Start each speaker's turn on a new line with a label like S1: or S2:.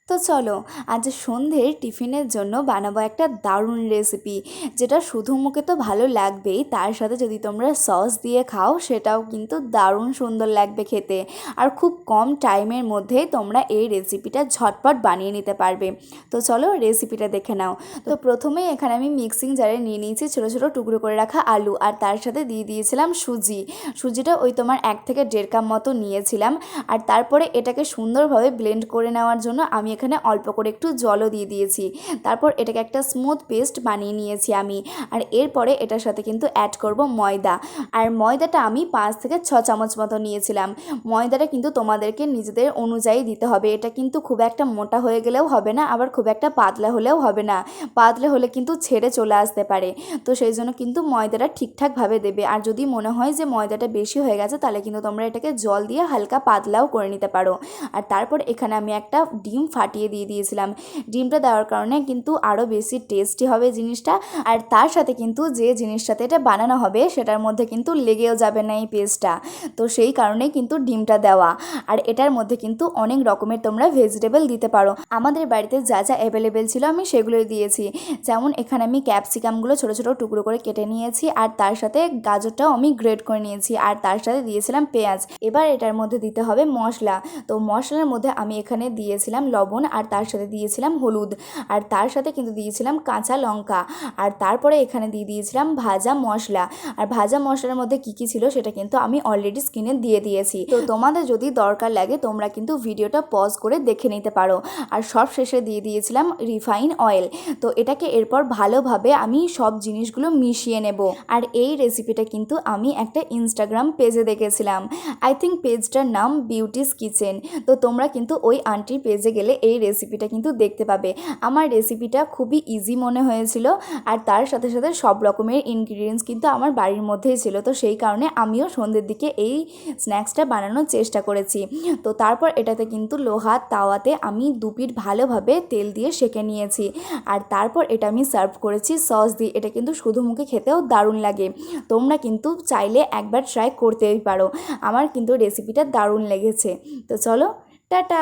S1: তো চলো আজ সন্ধ্যের টিফিনের জন্য বানাবো একটা দারুণ রেসিপি, যেটা শুধু মুখে তো ভালো লাগবেই, তার সাথে যদি তোমরা সস দিয়ে খাও সেটাও কিন্তু দারুণ সুন্দর লাগবে খেতে। আর খুব কম টাইমের মধ্যে তোমরা এই রেসিপিটা ঝটপট বানিয়ে নিতে পারবে। তো চলো রেসিপিটা দেখে নাও। তো প্রথমেই এখানে আমি মিক্সিং জারে নিয়ে নিয়েছি ছোটো ছোটো টুকরো করে রাখা আলু, আর তার সাথে দিয়ে দিয়েছিলাম সুজিটা ওই তোমার 1 থেকে 1.5 কাপ মতো নিয়েছিলাম। আর তারপরে এটাকে সুন্দরভাবে ব্লেন্ড করে নেওয়ার জন্য আমি এখানে অল্প করে একটু জলও দিয়ে দিয়েছি। তারপর এটাকে একটা স্মুথ পেস্ট বানিয়ে নিয়েছি আমি। আর এরপরে এটার সাথে কিন্তু অ্যাড করব ময়দা। আর ময়দাটা আমি 5 থেকে 6 চামচ মতো নিয়েছিলাম। ময়দাটা কিন্তু তোমাদেরকে নিজেদের অনুযায়ী দিতে হবে। এটা কিন্তু খুব একটা মোটা হয়ে গেলেও হবে না, আবার খুব একটা পাতলা হলেও হবে না। পাতলা হলে কিন্তু ছেড়ে চলে আসতে পারে। তো সেই জন্য কিন্তু ময়দাটা ঠিকঠাকভাবে দেবে। আর যদি মনে হয় যে ময়দাটা বেশি হয়ে গেছে, তাহলে কিন্তু তোমরা এটাকে জল দিয়ে হালকা পাতলাও করে নিতে পারো। আর তারপর এখানে আমি একটা ডিম ফাটিয়ে দিয়ে দিয়েছিলাম। ডিমটা দেওয়ার কারণে কিন্তু আরও বেশি টেস্টি হবে জিনিসটা। আর তার সাথে কিন্তু যে জিনিসটাতে এটা বানানো হবে সেটার মধ্যে কিন্তু লেগেও যাবে না এই পেস্টটা। তো সেই কারণেই কিন্তু ডিমটা দেওয়া। আর এটার মধ্যে কিন্তু অনেক রকমের তোমরা ভেজিটেবল দিতে পারো। আমাদের বাড়িতে যা যা অ্যাভেলেবেল ছিল আমি সেগুলোই দিয়েছি। যেমন এখানে আমি ক্যাপসিকামগুলো ছোটো ছোটো টুকরো করে কেটে নিয়েছি, আর তার সাথে গাজরটাও আমি গ্রেট করে নিয়েছি, আর তার সাথে দিয়েছিলাম পেঁয়াজ। এবার এটার মধ্যে দিতে হবে মশলা। তো মশলার মধ্যে আমি এখানে দিয়েছিলাম লবণ, আর তার সাথে দিয়েছিলাম হলুদ, আর তার সাথে কিন্তু দিয়েছিলাম কাঁচা লঙ্কা, আর তারপরে এখানে দিয়ে দিয়েছিলাম ভাজা মশলা। আর ভাজা মশলার মধ্যে কী কী ছিল সেটা কিন্তু আমি অলরেডি স্ক্রিনে দিয়ে দিয়েছি। তো তোমাদের যদি দরকার লাগে তোমরা কিন্তু ভিডিওটা পজ করে দেখে নিতে পারো। আর সব শেষে দিয়ে দিয়েছিলাম রিফাইন অয়েল। তো এটাকে এরপর ভালোভাবে আমি সব জিনিসগুলো মিশিয়ে নেব। আর এই রেসিপিটা কিন্তু আমি একটা ইনস্টাগ্রাম পেজে দেখেছিলাম। আই থিঙ্ক পেজটার নাম বিউটিস কিচেন। তো তোমরা কিন্তু ওই আন্টির পেজে গেলে এই রেসিপিটা কিন্তু দেখতে পাবে। আমার রেসিপিটা খুবই ইজি মনে হয়েছিল, আর তার সাথে সাথে সব রকমের ইনগ্রিডিয়েন্টস কিন্তু আমার বাড়ির মধ্যেই ছিল। তো সেই কারণে আমিও সন্ধ্যের দিকে এই স্ন্যাক্সটা বানানোর চেষ্টা করেছি। তো তারপর এটাতে কিন্তু লোহার তাওয়াতে আমি 2 পিঠ ভালোভাবে তেল দিয়ে সেঁকে নিয়েছি। আর তারপর এটা আমি সার্ভ করেছি সস দিয়ে। এটা কিন্তু শুধু মুখে খেতেও দারুণ লাগে। তোমরা কিন্তু চাইলে একবার ট্রাই করতেই পারো। আমার কিন্তু রেসিপিটা দারুণ লেগেছে। তো চলো, টাটা।